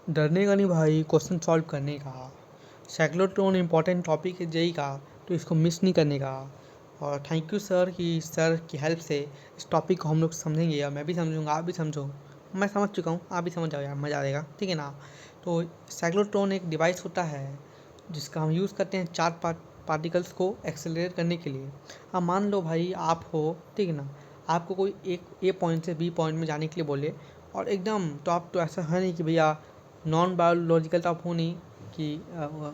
डरने का नहीं भाई, क्वेश्चन सॉल्व करने का। साइक्लोट्रॉन इंपॉर्टेंट टॉपिक है जेई का, तो इसको मिस नहीं करने का। और थैंक यू सर कि सर की हेल्प से इस टॉपिक को हम लोग समझेंगे, और मैं भी समझूंगा, आप भी समझो। मैं समझ चुका हूँ, आप भी समझ जाओ यार, मज़ा आएगा, ठीक है ना। तो साइक्लोट्रॉन एक डिवाइस होता है जिसका हम यूज़ करते हैं चार पार्टिकल्स को एक्सेलरेट करने के लिए। अब मान लो भाई आप हो, ठीक है ना, आपको कोई एक ए पॉइंट से बी पॉइंट में जाने के लिए बोले, और एकदम तो आप तो ऐसा है नहीं कि भैया नॉन बायोलॉजिकल तो आप हो नहीं कि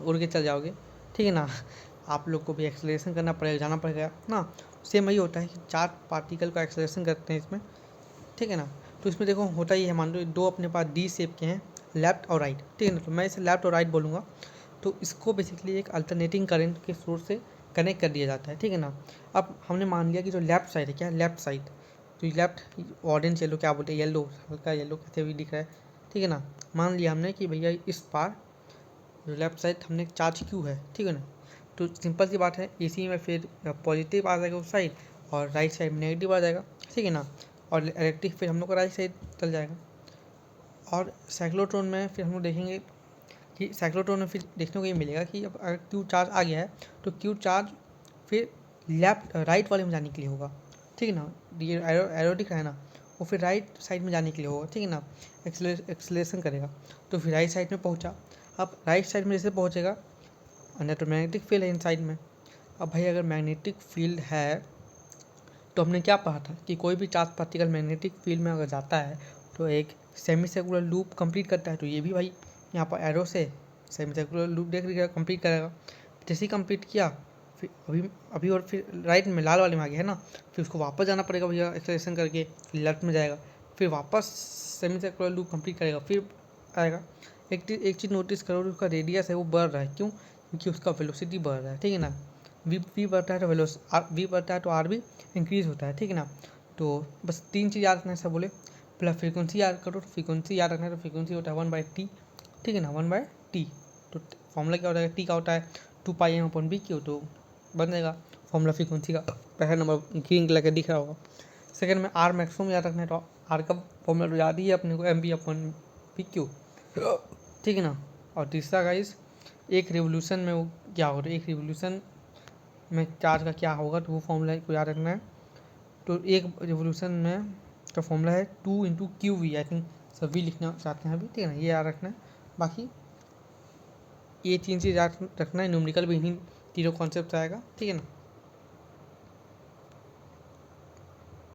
उड़ के चल जाओगे, ठीक है ना। आप लोग को भी एक्सेलरेशन करना पड़ेगा, जाना पड़ेगा ना। सेम वही होता है कि चार पार्टिकल का एक्सेलरेशन करते हैं इसमें, ठीक है ना। तो इसमें देखो होता ही है, मान लो दो अपने पास डी शेप के हैं, लेफ्ट और राइट, ठीक है ना। तो मैं इसे लेफ्ट और राइट बोलूँगा। तो इसको बेसिकली एक अल्टरनेटिंग करंट के सोर्स से कनेक्ट कर दिया जाता है, ठीक है ना। अब हमने मान लिया कि जो लेफ्ट साइड है, क्या लेफ्ट साइड, तो लेफ्ट ऑरेंज येलो क्या बोलते हैं, येलो, हल्का येलो कैसे भी दिख रहा है, ठीक है ना। मान लिया हमने कि भैया इस पार जो लेफ्ट साइड हमने चार्ज क्यू है, ठीक है ना। तो सिंपल सी बात है, इसी में फिर पॉजिटिव आ जाएगा उस साइड, और राइट साइड में नेगेटिव आ जाएगा, ठीक है ना। और इलेक्ट्रिक फिर हम लोग का राइट साइड चल जाएगा। और साइक्लोट्रॉन में फिर हम लोग देखेंगे कि साइक्लोट्रॉन में फिर देखने को ये मिलेगा कि अब अगर क्यू चार्ज आ गया है, तो क्यू चार्ज फिर लेफ्ट राइट वाले में जाने के लिए होगा, ठीक है ना। ये एरो दिख रहा है ना, वो फिर राइट साइड में जाने के लिए होगा, ठीक है ना। एक्सलेशन करेगा, तो फिर राइट साइड में पहुंचा। अब राइट साइड में जैसे पहुंचेगा, इलेक्ट्रोमैग्नेटिक फील्ड है इन साइड में। अब भाई अगर मैग्नेटिक फील्ड है, तो हमने क्या पढ़ा था कि कोई भी चार्ज पार्टिकल मैग्नेटिक फील्ड में अगर जाता है तो एक सेमी सर्कुलर लूप कंप्लीट करता है। तो ये भी भाई यहाँ पर एरो से सेमी सर्कुलर लूप देख लीजिएगा, कंप्लीट करेगा। जैसे ही कंप्लीट किया, फिर अभी अभी और फिर राइट में लाल वाले में आ गया है ना, फिर उसको वापस जाना पड़ेगा भैया, एक्सेलरेशन करके लेफ्ट में जाएगा, फिर वापस सेमी सर्कुलर लूप कंप्लीट करेगा, फिर आएगा। एक चीज़ नोटिस करो, उसका रेडियस है वो बढ़ रहा है, क्यों? क्योंकि उसका वेलोसिटी बढ़ रहा है, ठीक है ना। वी बढ़ता है तो वी बढ़ता है तो आर भी इंक्रीज़ होता है, ठीक है ना। तो बस तीन चीज़ याद रखना है सब बोले। पहला फ्रीक्वेंसी याद करो, तो फ्रीक्वेंसी याद रखना है, तो फ्रीक्वेंसी होता है 1/t, ठीक है ना, 1/t। तो फॉर्मूला क्या होता है, टी का होता है 2πm/b/q, तो बन जाएगा फॉर्मूला फ्रीक्वेंसी का। पहला नंबर ग्रीन कलर का दिख रहा होगा। सेकंड में आर मैक्सिमम याद रखना है, तो आर का फॉर्मूला तो याद ही है अपने को, mb/bq, ठीक है ना। और तीसरा गाइस, एक रिवोल्यूशन में वो क्या होगा, एक रिवोल्यूशन में चार्ज का क्या होगा, तो वो फॉर्मूला को याद रखना है। तो एक रिवोल्यूशन में का फॉर्मूला है 2 × QV, आई थिंक सभी लिखना चाहते हैं अभी, ठीक है ना, ये याद रखना है। बाकी ये तीन चीज़ याद रखना है, न्यूमेरिकल भी इन्हीं तीनों कॉन्सेप्ट आएगा, ठीक है ना।